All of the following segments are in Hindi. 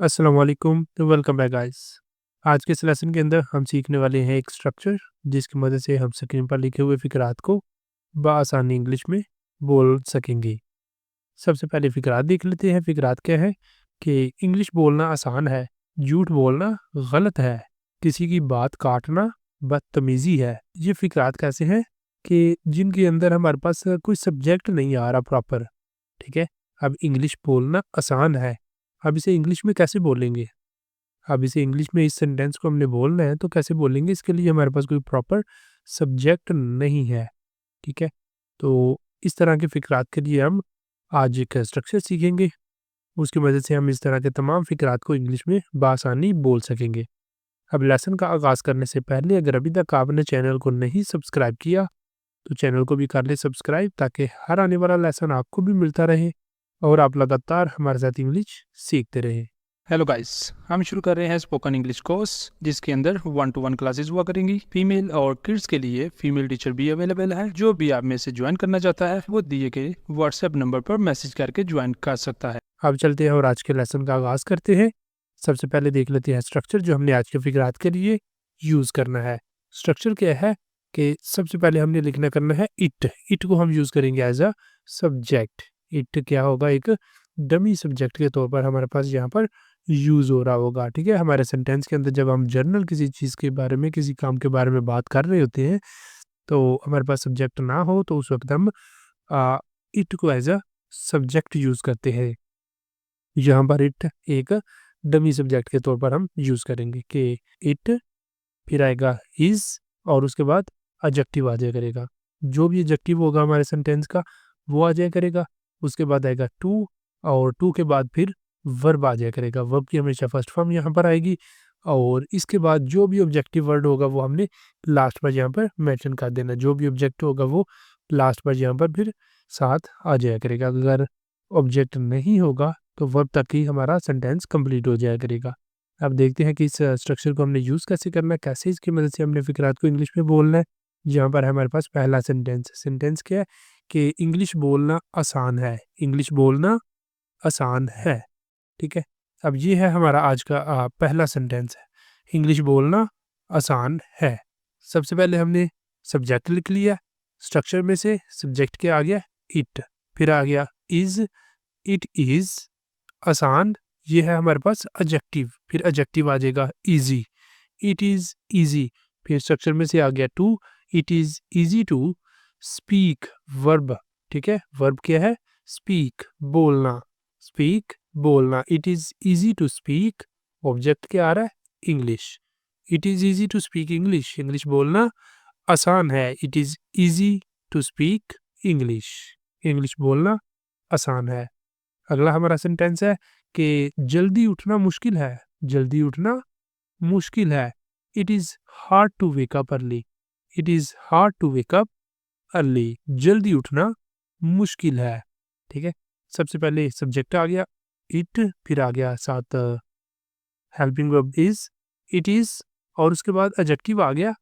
अस्सलाम वालेकुम, तो वेलकम बैक गाइस। आज के इस लेसन के अंदर हम सीखने वाले हैं एक स्ट्रक्चर जिसकी मदद से हम स्क्रीन पर लिखे हुए फ़िकरात को बआसानी इंग्लिश में बोल सकेंगे। सबसे पहले फ़िकरात देख लेते हैं। फ़िकरात क्या है कि इंग्लिश बोलना आसान है, झूठ बोलना गलत है, किसी की बात काटना बदतमीज़ी है। ये फ़िकरात कैसे हैं कि जिनके अंदर हमारे पास कोई सब्जेक्ट नहीं आ रहा प्रॉपर, ठीक है? अब इंग्लिश बोलना आसान है, अब इसे इंग्लिश में कैसे बोलेंगे? अब इसे इंग्लिश में इस सेंटेंस को हमने बोलना है तो कैसे बोलेंगे? इसके लिए हमारे पास कोई प्रॉपर सब्जेक्ट नहीं है, ठीक है? तो इस तरह के फ़िकरात के लिए हम आज एक स्ट्रक्चर सीखेंगे, उसकी मदद से हम इस तरह के तमाम फ़िकरात को इंग्लिश में बआसानी बोल सकेंगे। अब लेसन का आगाज़ करने से पहले अगर अभी तक आपने चैनल को नहीं सब्सक्राइब किया, तो चैनल को भी कर लें सब्सक्राइब ताकि हर आने वाला लेसन आपको भी मिलता रहे और आप लगातार हमारे साथ इंग्लिश सीखते रहें। हेलो गाइस, हम शुरू कर रहे हैं स्पोकन इंग्लिश कोर्स जिसके अंदर 1-to-1 क्लासेस हुआ करेंगी। फीमेल और किड्स के लिए फीमेल टीचर भी अवेलेबल है। जो भी आप में से ज्वाइन करना चाहता है वो दिए गए व्हाट्सएप नंबर पर मैसेज करके ज्वाइन कर सकता है। अब चलते हैं और आज के लेसन का आगाज़ करते हैं। सबसे पहले देख लेते हैं स्ट्रक्चर जो हमने आज के फ़िकरात के लिए यूज़ करना है। स्ट्रक्चर क्या है कि सबसे पहले हमने लिखना करना है इट। इट को हम यूज़ करेंगे एज़ अ सब्जेक्ट। इट क्या होगा? एक डमी सब्जेक्ट के तौर पर हमारे पास यहाँ पर यूज़ हो रहा होगा, ठीक है? हमारे सेंटेंस के अंदर जब हम जनरल किसी चीज़ के बारे में, किसी काम के बारे में बात कर रहे होते हैं, तो हमारे पास सब्जेक्ट ना हो तो उस वक़्त हम इट को एज़ अ सब्जेक्ट यूज़ करते हैं। यहाँ पर इट एक डमी सब्जेक्ट के तौर पर हम यूज़ करेंगे कि इट, फिर आएगा इज़ और उसके बाद एडजेक्टिव आ जाया करेगा। जो भी एडजेक्टिव होगा हमारे सेंटेंस का वो आ जाया करेगा। उसके बाद आएगा टू और टू के बाद फिर वर्ब आ जाया करेगा। वर्ब की हमेशा फर्स्ट फॉर्म यहाँ पर आएगी और इसके बाद जो भी ऑब्जेक्टिव वर्ड होगा वो हमने लास्ट पर यहाँ पर मेंशन कर देना। जो भी ऑब्जेक्ट होगा वो लास्ट पर यहाँ पर फिर साथ आ जाया करेगा। अगर ऑब्जेक्ट नहीं होगा तो वर्ब तक ही हमारा सेंटेंस कंप्लीट हो जाया करेगा। अब देखते हैं कि इस स्ट्रक्चर को हमने यूज़ कैसे करना है, कैसे इसकी मदद से हमने फ़िकरात को इंग्लिश में बोलना है। यहाँ पर है हमारे पास पहला सेंटेंस। सेंटेंस क्या है कि इंग्लिश बोलना आसान है। इंग्लिश बोलना आसान है, ठीक है? अब ये है हमारा आज का पहला सेंटेंस है। इंग्लिश बोलना आसान है। सबसे पहले हमने सब्जेक्ट लिख लिया। स्ट्रक्चर में से सब्जेक्ट क्या आ गया? इट। फिर आ गया इज़, इट इज़ आसान। ये है हमारे पास एडजेक्टिव। फिर एडजेक्टिव आ जाएगा ईज़ी, इट इज़ ईज़ी। फिर स्ट्रक्चर में से आ गया to, it is easy to speak. Verb, ठीक है? वर्ब क्या है? स्पीक, बोलना। स्पीक, बोलना। It is easy to speak. Object क्या आ रहा है? English. It is easy to speak English. English बोलना आसान है। It is easy to speak English. English बोलना आसान है। अगला हमारा सेंटेंस है कि जल्दी उठना मुश्किल है। जल्दी उठना मुश्किल है। It is hard to wake up early. It is hard to wake up early. जल्दी उठना मुश्किल है, ठीक है? सबसे पहले सब्जेक्ट आ गया इट, फिर आ गया साथ helping verb is, it is और उसके बाद एडजेक्टिव आ गया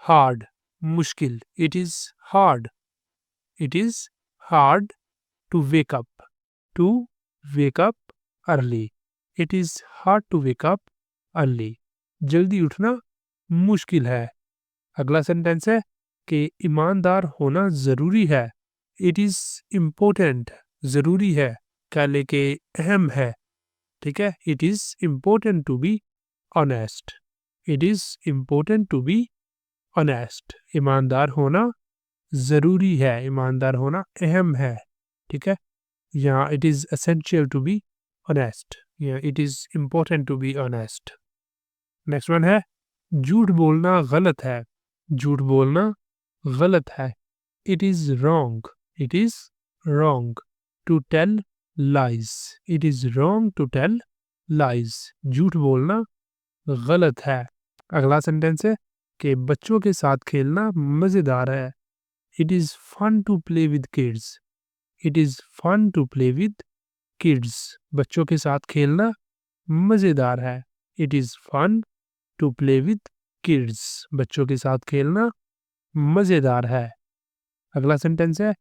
हार्ड, मुश्किल। It is hard, it is hard to wake up, to wake up early. It is hard to wake up early. जल्दी उठना मुश्किल है। अगला सेंटेंस है कि ईमानदार होना ज़रूरी है। इट इज़ इम्पोर्टेंट, ज़रूरी है, कह ले कि अहम है, ठीक है? It is important to be honest. It is important to be honest. ईमानदार होना ज़रूरी है, ईमानदार होना अहम है, ठीक है? यहाँ it is essential to be honest, या it is important to be honest. Next one है झूठ बोलना गलत है। झूठ बोलना गलत है। It is wrong, it is wrong to tell lies. It is wrong to tell lies. झूठ बोलना गलत है। अगला सेंटेंस है कि बच्चों के साथ खेलना मज़ेदार है। It is fun to play with kids. It is fun to play with kids. बच्चों के साथ खेलना मज़ेदार है। It is fun to play with kids. बच्चों के साथ खेलना मज़ेदार है। अगला सेंटेंस है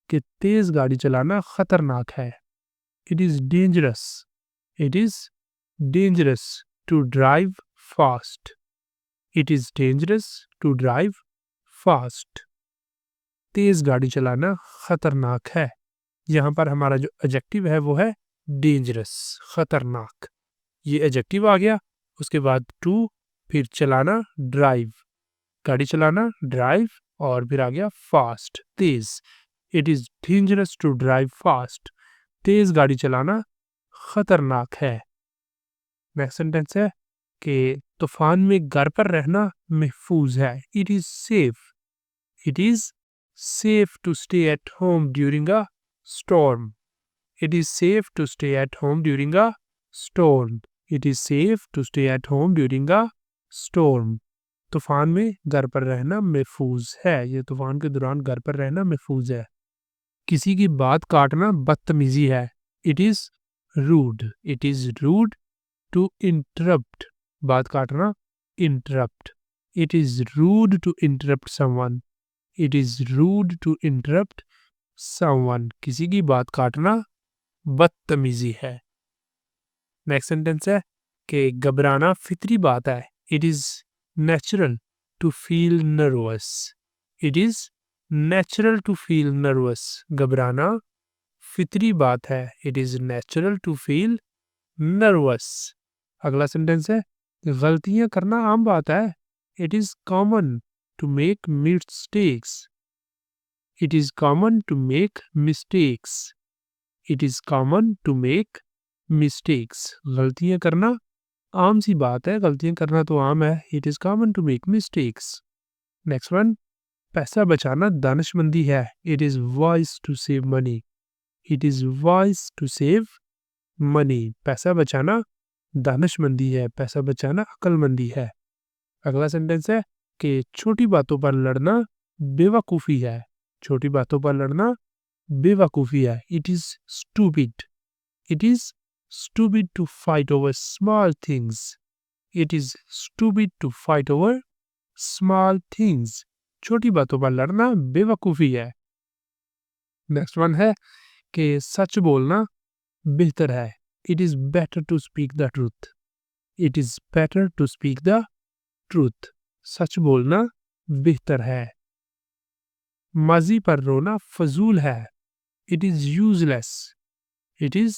कि तेज़ गाड़ी चलाना ख़तरनाक है। It is dangerous. It is dangerous to drive fast. It is dangerous to drive fast. तेज गाड़ी चलाना खतरनाक है। यहाँ पर हमारा जो एडजेक्टिव है वो है डेंजरस, खतरनाक। ये एडजेक्टिव आ गया, उसके बाद टू, फिर चलाना ड्राइव, गाड़ी चलाना ड्राइव, और फिर आ गया फास्ट, तेज। It is dangerous to drive fast. तेज गाड़ी चलाना खतरनाक है। नेक्स्ट सेंटेंस है कि तूफान में घर पर रहना महफूज है। It is safe. It is safe to stay at home during a storm. It is safe to stay at home during a storm. It is safe to stay at home during a storm. तूफान में घर पर रहना महफूज है। ये तूफान के दौरान घर पर रहना महफूज है। किसी की बात काटना बदतमीजी है। It is rude. It is rude to interrupt. बात काटना interrupt. It is rude to interrupt someone. It is rude to interrupt someone. किसी की बात काटना बदतमीजी है। नेक्स्ट सेंटेंस है कि घबराना फितरी बात है। It is natural to feel nervous. It is natural to feel nervous. घबराना फितरी बात है। It is natural to feel nervous. अगला सेंटेंस है गलतियां करना आम बात है। It is common to make mistakes. It is common to make mistakes. It is common to make mistakes. गलतियां करना आम सी बात है, गलतियां करना तो आम है। It is common to make mistakes. Next one, पैसा बचाना दानिशमंदी है। It is wise to save money. It is wise to save money. पैसा बचाना दानिशमंदी है, पैसा बचाना अक्लमंदी है। अगला सेंटेंस है कि छोटी बातों पर लड़ना बेवकूफ़ी है। छोटी बातों पर लड़ना बेवकूफ़ी है। It is stupid. It is stupid to fight over small things. It is stupid to fight over small things. छोटी बातों पर लड़ना बेवकूफ़ी है। नेक्स्ट वन है कि सच बोलना बेहतर है। It is better to speak the truth. It is better to speak the truth. सच बोलना बेहतर है। माजी पर रोना फजूल है। It is useless. It is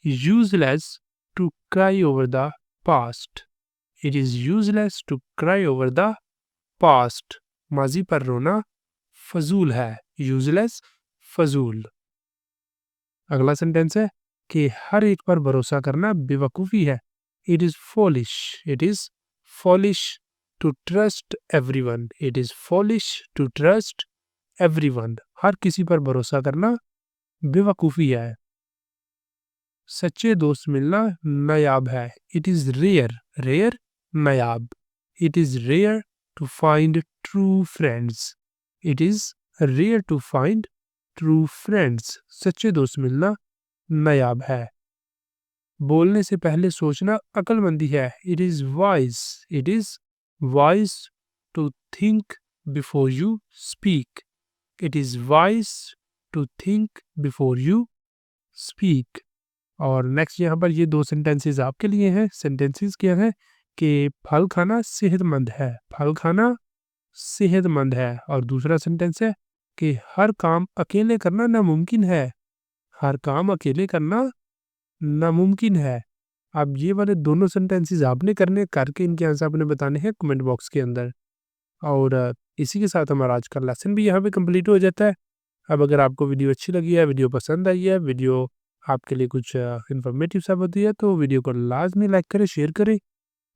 useless to cry over the past. It is useless to cry over the past. माजी पर रोना फजूल है। Useless, फजूल। अगला सेंटेंस है कि हर एक पर भरोसा करना बेवकूफ़ी है। It is foolish. It is foolish to trust everyone. It is foolish to trust everyone. हर किसी पर भरोसा करना बेवकूफ़ी है। सच्चे दोस्त मिलना नायाब है। It is rare. Rare, Nayab. It is rare to find true friends. It is rare to find true friends. सच्चे दोस्त मिलना नायाब है। बोलने से पहले सोचना अक्लमंदी है। It is wise. It is wise to think before you speak. It is wise to think before you speak. और नेक्स्ट यहाँ पर ये दो सेंटेंसेस आपके लिए हैं। सेंटेंसेस क्या है कि फल खाना सेहतमंद है। फल खाना सेहतमंद है। और दूसरा सेंटेंस है कि हर काम अकेले करना नामुमकिन है। हर काम अकेले करना नामुमकिन है। अब ये वाले दोनों सेंटेंसेस आपने करने करके इनके आंसर आपने बताने हैं कमेंट बॉक्स के अंदर। और इसी के साथ हमारा आज का लेसन भी यहाँ पे कंप्लीट हो जाता है। अब अगर आपको वीडियो अच्छी लगी है, वीडियो पसंद आई है, वीडियो आपके लिए कुछ इन्फॉर्मेटिव साबित होती है, तो वीडियो को लाजमी लाइक करें, शेयर करें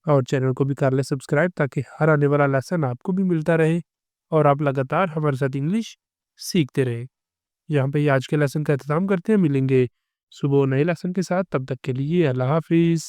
और चैनल को भी कर लें सब्सक्राइब, ताकि हर आने वाला लेसन आपको भी मिलता रहे और आप लगातार हमारे साथ इंग्लिश सीखते रहें। यहाँ पे आज के लेसन का अख्ताम करते हैं। मिलेंगे सुबह नए लेसन के साथ। तब तक के लिए अल्लाह हाफिज़।